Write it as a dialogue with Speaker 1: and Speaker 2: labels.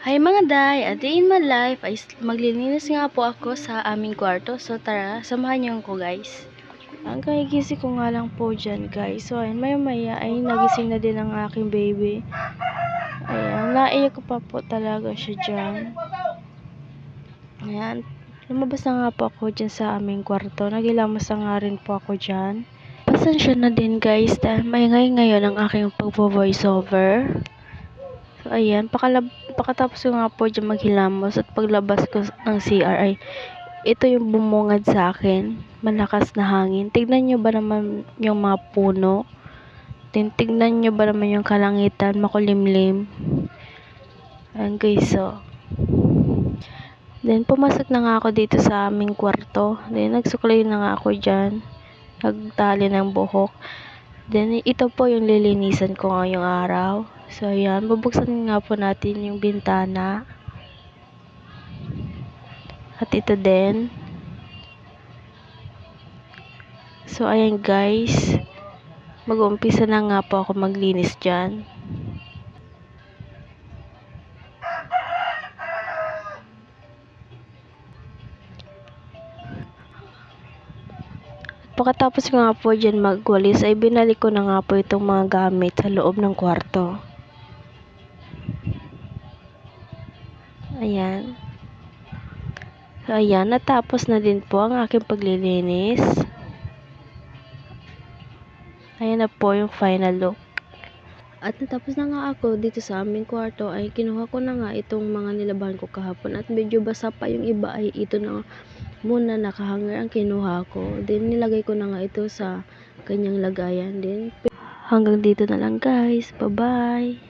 Speaker 1: Hi mga day, a day in my life ay maglilinis nga po ako sa aming kwarto. So tara, samahan niyo ko guys. Ang kagigising ko nga lang po dyan guys. So ayun, maya maya ay nagising na din ang aking baby. Ayan, naiyak ko pa po talaga siya dyan. Ayan, lumabas na nga po ako dyan sa aming kwarto. Nagilamos na nga rin po ako dyan. Pasensya na din guys dahil maingay ngayon ang aking pagpo-voice over. So, ayan, pakatapos ko nga po dyan maghilamos at paglabas ko ng CR ay ito yung bumungad sa akin. Malakas na hangin. Tignan nyo ba naman yung mga puno? Tignan nyo ba naman yung kalangitan, makulimlim? Ayan guys, so. Then, pumasok na nga ako dito sa aming kwarto. Then, nagsuklay na nga ako dyan. Nagtali ng buhok. Then, ito po yung lilinisan ko ngayong araw. So, ayan. Bubuksan nga po natin yung bintana. At ito din. So, ayan guys. Mag-uumpisa na nga po ako maglinis dyan. Pagkatapos ko nga po dyan magwalis, ay binalik ko na nga po itong mga gamit sa loob ng kwarto. Ayan. So, ayan. Natapos na din po ang aking paglilinis. Ayan na po yung final look. At natapos na nga ako dito sa aming kwarto ay kinuha ko na nga itong mga nilabahan ko kahapon. At medyo basa pa yung iba ay ito na muna nakahanger ang kinuha ko. Then nilagay ko na nga ito sa kanyang lagayan. Then hanggang dito na lang guys. Bye bye.